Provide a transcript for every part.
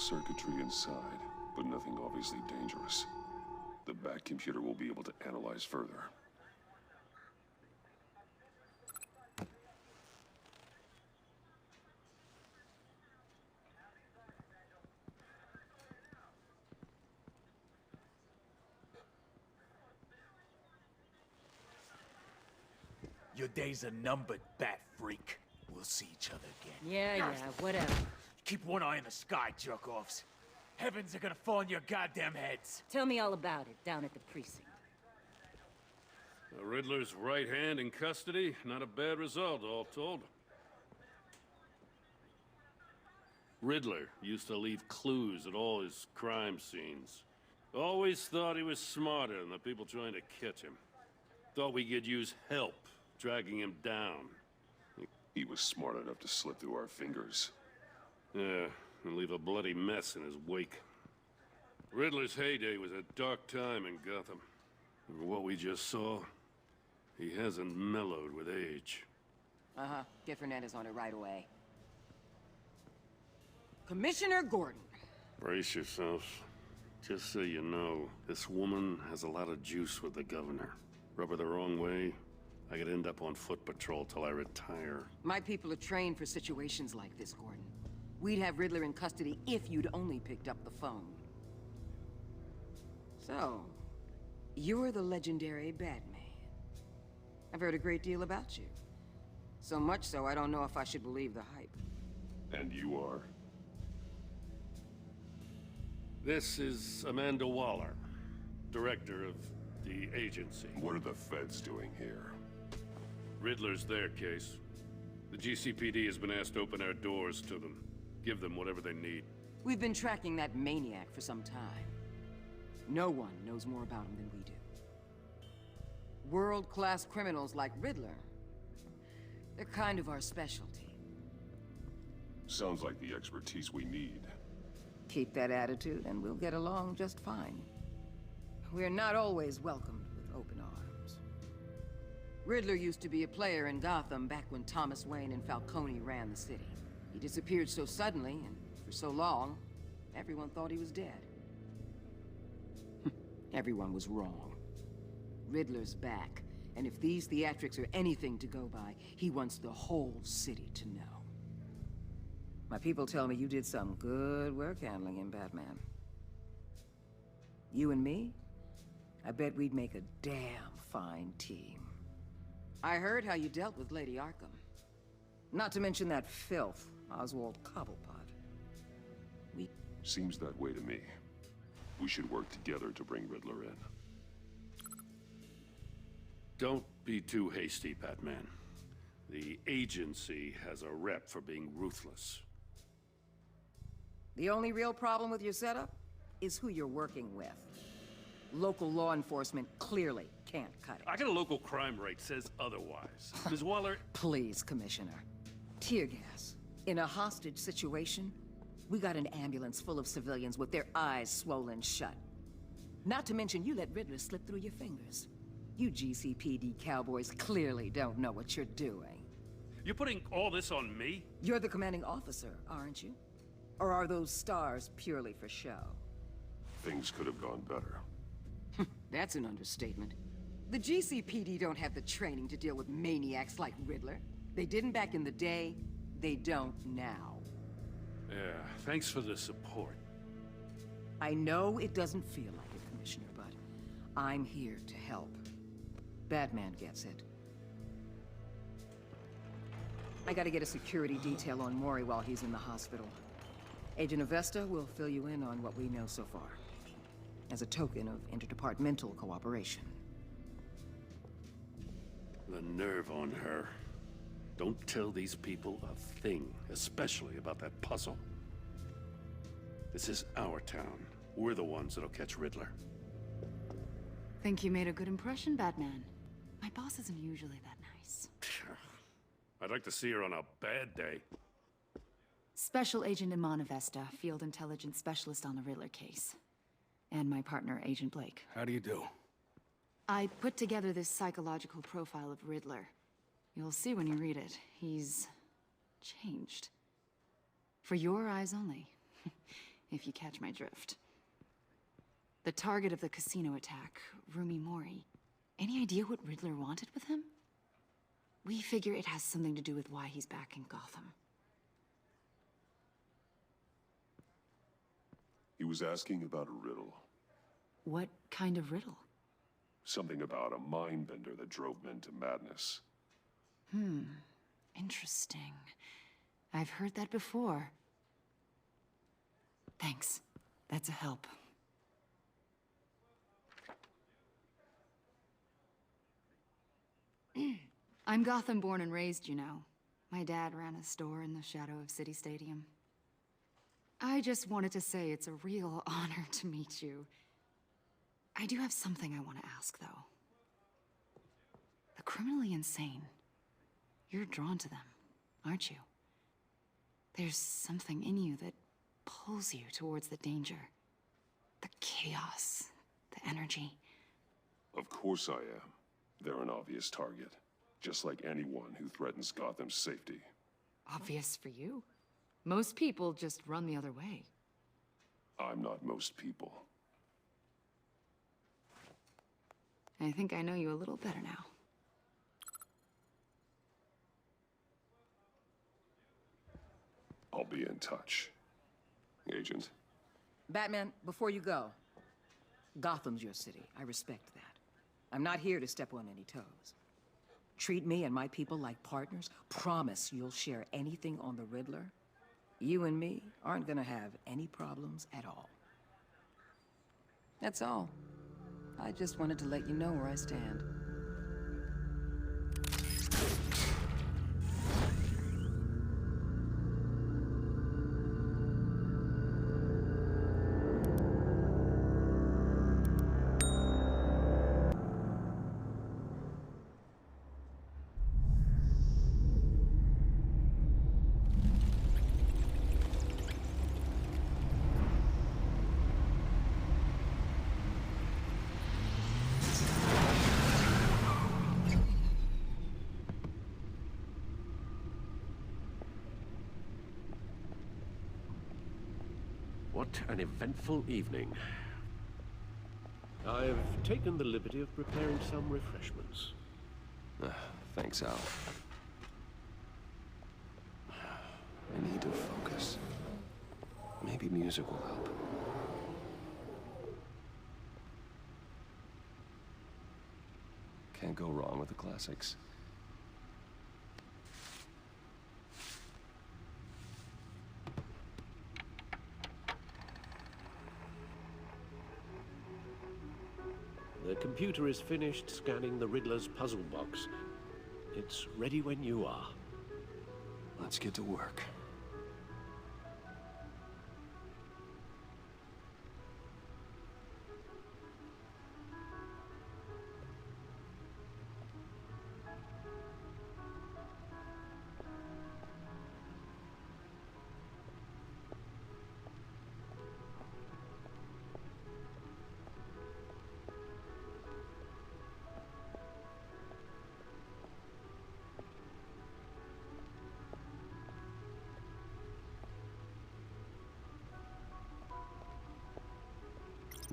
circuitry inside, but nothing obviously dangerous. The back computer will be able to analyze further. Your days are numbered, bat freak. We'll see each other again. Yeah, whatever. Keep one eye in the sky, jerk-offs. Heavens are gonna fall on your goddamn heads. Tell me all about it down at the precinct. The Riddler's right hand in custody. Not a bad result, all told. Riddler used to leave clues at all his crime scenes. Always thought he was smarter than the people trying to catch him. Thought we could use help dragging him down. He was smart enough to slip through our fingers. Yeah, and leave a bloody mess in his wake. Riddler's heyday was a dark time in Gotham. And what we just saw, he hasn't mellowed with age. Uh-huh. Get Fernandez on it right away. Commissioner Gordon. Brace yourselves. Just so you know, this woman has a lot of juice with the governor. Rub her the wrong way, I could end up on foot patrol till I retire. My people are trained for situations like this, Gordon. We'd have Riddler in custody if you'd only picked up the phone. So, you're the legendary Batman. I've heard a great deal about you. So much so, I don't know if I should believe the hype. And you are? This is Amanda Waller, director of the agency. What are the feds doing here? Riddler's their case. The GCPD has been asked to open our doors to them. Give them whatever they need. We've been tracking that maniac for some time. No one knows more about him than we do. World-class criminals like Riddler, they're kind of our specialty. Sounds like the expertise we need. Keep that attitude and we'll get along just fine. We're not always welcomed with open arms. Riddler used to be a player in Gotham back when Thomas Wayne and Falcone ran the city. He disappeared so suddenly and for so long, everyone thought he was dead. Everyone was wrong. Riddler's back, and if these theatrics are anything to go by, he wants the whole city to know. My people tell me you did some good work handling him, Batman. You and me? I bet we'd make a damn fine team. I heard how you dealt with Lady Arkham. Not to mention that filth, Oswald Cobblepot. Seems that way to me. We should work together to bring Riddler in. Don't be too hasty, Batman. The agency has a rep for being ruthless. The only real problem with your setup is who you're working with. Local law enforcement clearly can't cut it. I got a local crime rate says otherwise. Ms. Waller... Please, Commissioner. Tear gas. In a hostage situation, we got an ambulance full of civilians with their eyes swollen shut. Not to mention you let Riddler slip through your fingers. You GCPD cowboys clearly don't know what you're doing. You're putting all this on me? You're the commanding officer, aren't you? Or are those stars purely for show? Things could have gone better. That's an understatement. The GCPD don't have the training to deal with maniacs like Riddler. They didn't back in the day, they don't now. Yeah, thanks for the support. I know it doesn't feel like it, Commissioner, but I'm here to help. Batman gets it. I gotta get a security detail on Mori while he's in the hospital. Agent Avesta will fill you in on what we know so far, as a token of interdepartmental cooperation. The nerve on her. Don't tell these people a thing, especially about that puzzle. This is our town. We're the ones that'll catch Riddler. Think you made a good impression, Batman. My boss isn't usually that nice. I'd like to see her on a bad day. Special Agent Iman Avesta, Field Intelligence Specialist on the Riddler case. And my partner, Agent Blake. How do you do? I put together this psychological profile of Riddler. You'll see when you read it. He's changed. For your eyes only. if you catch my drift. The target of the casino attack, Rumi Mori. Any idea what Riddler wanted with him? We figure it has something to do with why he's back in Gotham. He was asking about a riddle. What kind of riddle? Something about a mind bender that drove men to madness. Interesting. I've heard that before. Thanks. That's a help. I'm Gotham born and raised, you know. My dad ran a store in the shadow of City Stadium. I just wanted to say it's a real honor to meet you. I do have something I want to ask, though. The criminally insane. You're drawn to them, aren't you? There's something in you that pulls you towards the danger. The chaos, the energy. Of course I am. They're an obvious target. Just like anyone who threatens Gotham's safety. Obvious for you. Most people just run the other way. I'm not most people. I think I know you a little better now. I'll be in touch. Agent. Batman, before you go, Gotham's your city. I respect that. I'm not here to step on any toes. Treat me and my people like partners. Promise you'll share anything on the Riddler. You and me aren't gonna have any problems at all. That's all. I just wanted to let you know where I stand. What an eventful evening. I've taken the liberty of preparing some refreshments. Thanks, Al. I need to focus. Maybe music will help. Can't go wrong with the classics. The computer is finished scanning the Riddler's puzzle box. It's ready when you are. Let's get to work.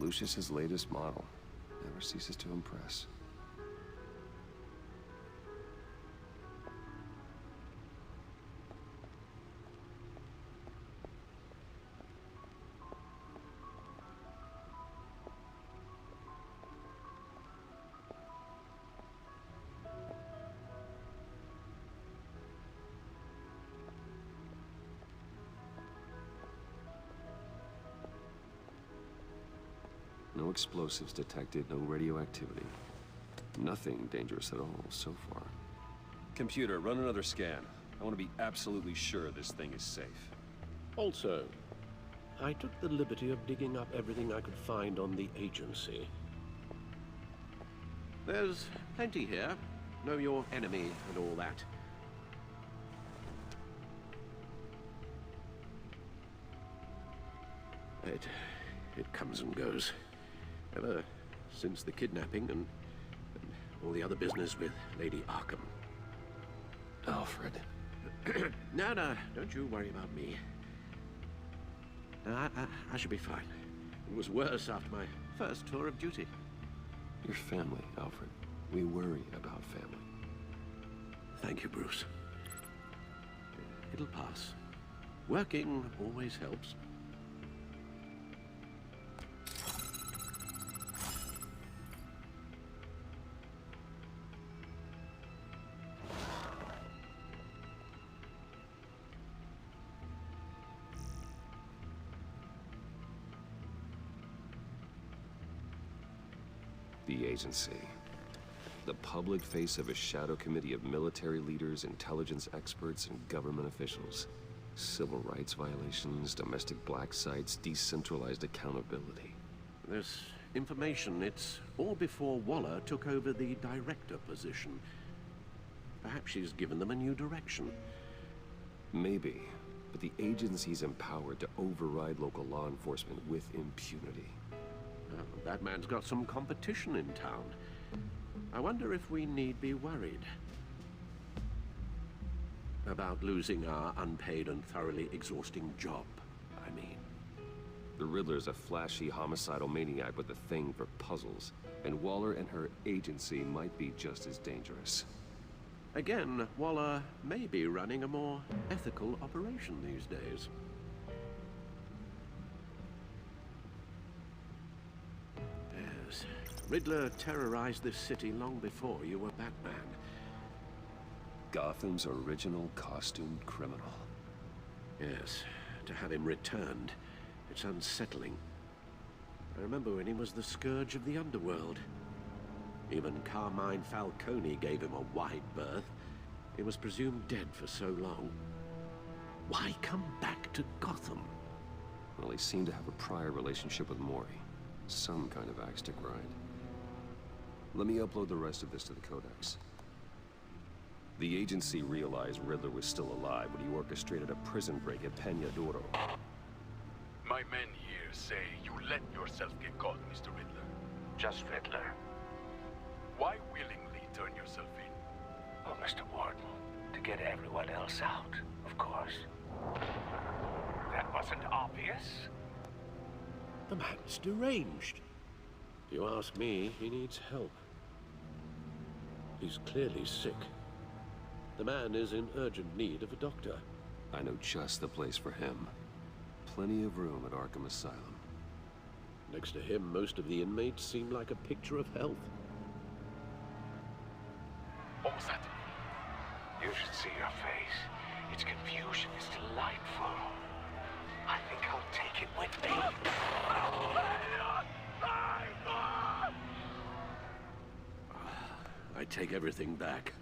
Lucius's latest model. Never ceases to impress. No explosives detected, no radioactivity. Nothing dangerous at all so far. Computer, run another scan. I want to be absolutely sure this thing is safe. Also, I took the liberty of digging up everything I could find on the agency. There's plenty here. Know your enemy and all that. It comes and goes. Ever since the kidnapping and all the other business with Lady Arkham. Alfred. No, don't you worry about me. I should be fine. It was worse after my first tour of duty. Your family, Alfred. We worry about family. Thank you, Bruce. It'll pass. Working always helps. The agency. The public face of a shadow committee of military leaders, intelligence experts, and government officials. Civil rights violations, domestic black sites, decentralized accountability. This information, it's all before Waller took over the director position. Perhaps she's given them a new direction. Maybe, but the agency's empowered to override local law enforcement with impunity. Well, that man's got some competition in town. I wonder if we need be worried about losing our unpaid and thoroughly exhausting job, I mean. The Riddler's a flashy homicidal maniac with a thing for puzzles, and Waller and her agency might be just as dangerous. Again, Waller may be running a more ethical operation these days. Yes, Riddler terrorized this city long before you were Batman. Gotham's original costumed criminal. Yes, to have him returned, it's unsettling. I remember when he was the scourge of the underworld. Even Carmine Falcone gave him a wide berth. He was presumed dead for so long. Why come back to Gotham? Well, he seemed to have a prior relationship with Mori. Some kind of axe to grind. Let me upload the rest of this to the Codex. The agency realized Riddler was still alive when he orchestrated a prison break at Peña Duro. My men here say you let yourself get caught, Mr. Riddler. Just Riddler. Why willingly turn yourself in? Oh, Mr. Warden, to get everyone else out, of course. That wasn't obvious. The man's deranged. If you ask me, he needs help. He's clearly sick. The man is in urgent need of a doctor. I know just the place for him. Plenty of room at Arkham Asylum. Next to him, most of the inmates seem like a picture of health. What was that? You should see your face. Its confusion is delightful. I think I'll take it with me. I take everything back.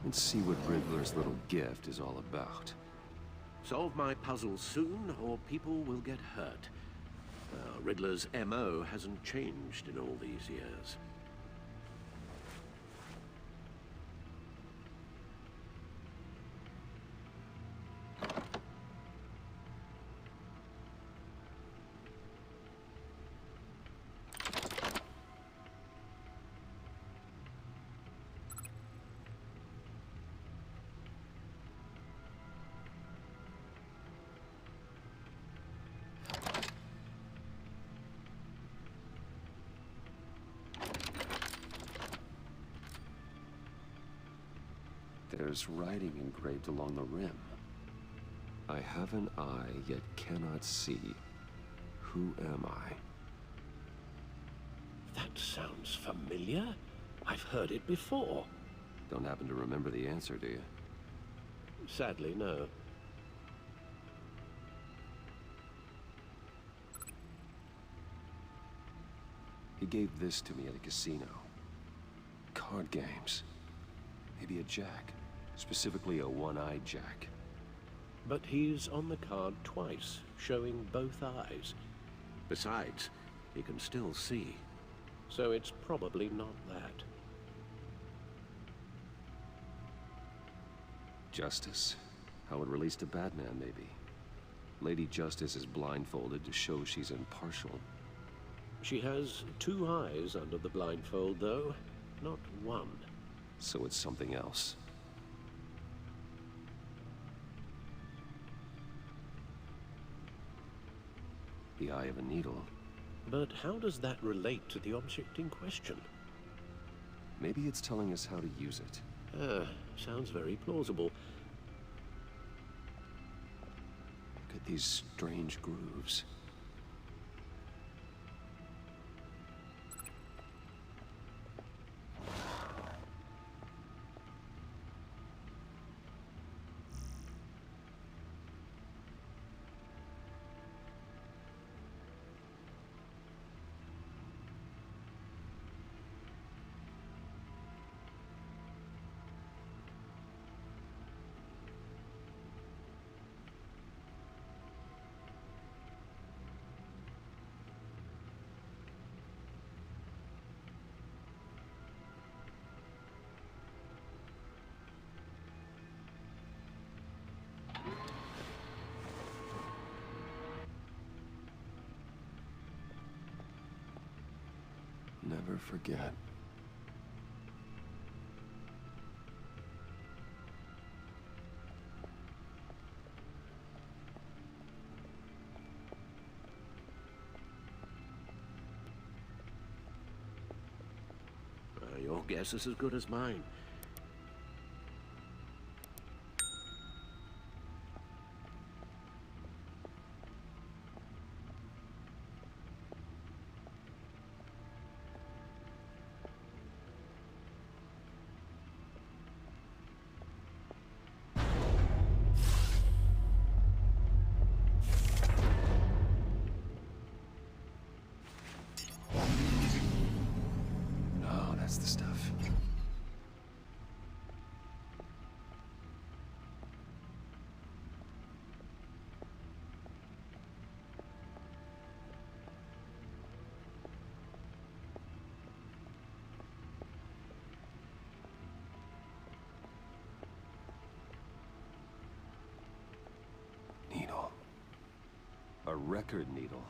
Let's see what Riddler's little gift is all about. Solve my puzzle soon, or people will get hurt. Riddler's MO hasn't changed in all these years. There's writing engraved along the rim. I have an eye, yet cannot see. Who am I? That sounds familiar. I've heard it before. Don't happen to remember the answer, do you? Sadly, no. He gave this to me at a casino. Card games. Maybe a jack. Specifically a one-eyed jack. But he's on the card twice, showing both eyes. Besides, he can still see. So it's probably not that. Justice. How it relates to Batman, maybe. Lady Justice is blindfolded to show she's impartial. She has two eyes under the blindfold, though, not one. So it's something else. The eye of a needle. But how does that relate to the object in question? Maybe it's telling us how to use it. Sounds very plausible. Look at these strange grooves. Never forget. Your guess is as good as mine. That's the stuff. Needle. A record needle.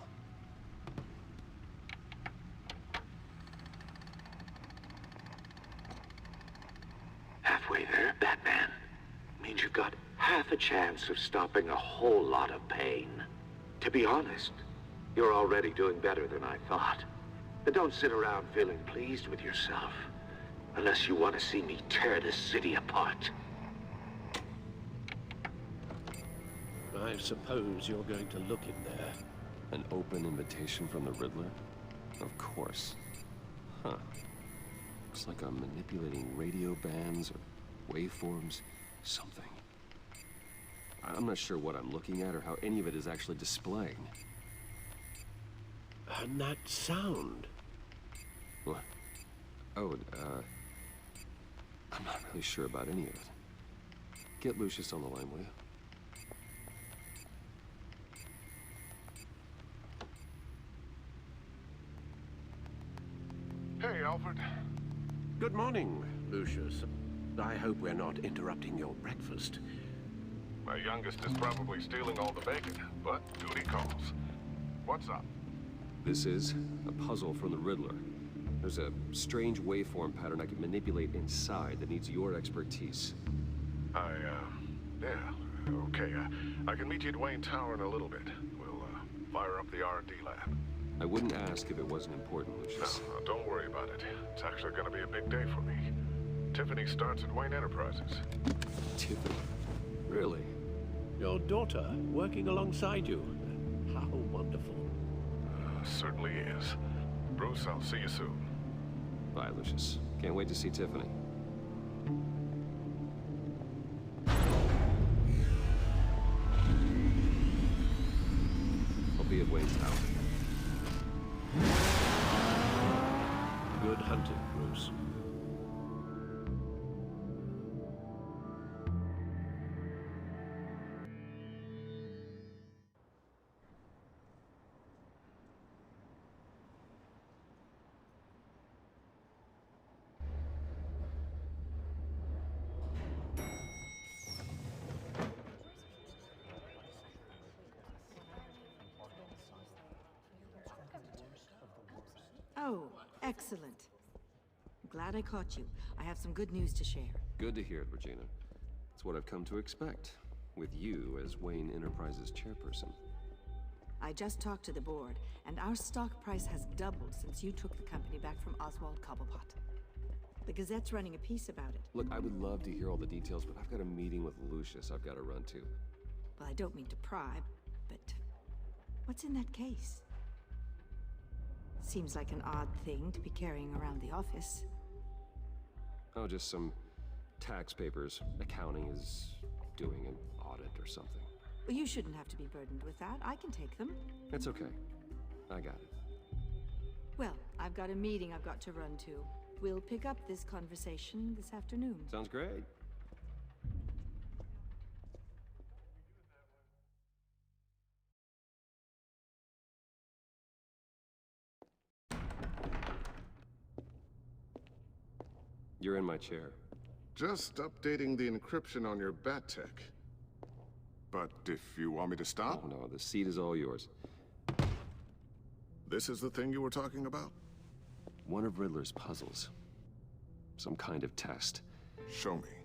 Halfway there, Batman. Means you've got half a chance of stopping a whole lot of pain. To be honest, you're already doing better than I thought. But don't sit around feeling pleased with yourself. Unless you want to see me tear this city apart. I suppose you're going to look in there. An open invitation from the Riddler? Of course. Huh. Looks like I'm manipulating radio bands or waveforms, something. I'm not sure what I'm looking at or how any of it is actually displaying. And that sound. What? Oh, I'm not really sure about any of it. Get Lucius on the line, will you? Alfred. Good morning, Lucius. I hope we're not interrupting your breakfast. My youngest is probably stealing all the bacon, but duty calls. What's up? This is a puzzle from the Riddler. There's a strange waveform pattern I can manipulate inside that needs your expertise. Yeah, okay. I can meet you at Wayne Tower in a little bit. We'll, fire up the R&D lab. I wouldn't ask if it wasn't important, Lucius. No, don't worry about it. It's actually gonna be a big day for me. Tiffany starts at Wayne Enterprises. Tiffany? Really? Your daughter working alongside you. How wonderful. Certainly is. Bruce, I'll see you soon. Bye, Lucius. Can't wait to see Tiffany. I'll be at Wayne Tower. Good hunting, Bruce. Oh, excellent. I'm glad I caught you. I have some good news to share. Good to hear it, Regina. It's what I've come to expect, with you as Wayne Enterprises chairperson. I just talked to the board, and our stock price has doubled since you took the company back from Oswald Cobblepot. The Gazette's running a piece about it. Look, I would love to hear all the details, but I've got a meeting with Lucius I've got to run to. Well, I don't mean to pry, but what's in that case? Seems like an odd thing to be carrying around the office. Oh, just some tax papers. Accounting is doing an audit or something. Well, you shouldn't have to be burdened with that. I can take them. It's okay. I got it. Well, I've got a meeting I've got to run to. We'll pick up this conversation this afternoon. Sounds great. You're in my chair. Just updating the encryption on your Bat-Tech. But if you want me to stop? Oh, no, the seat is all yours. This is the thing you were talking about? One of Riddler's puzzles. Some kind of test. Show me.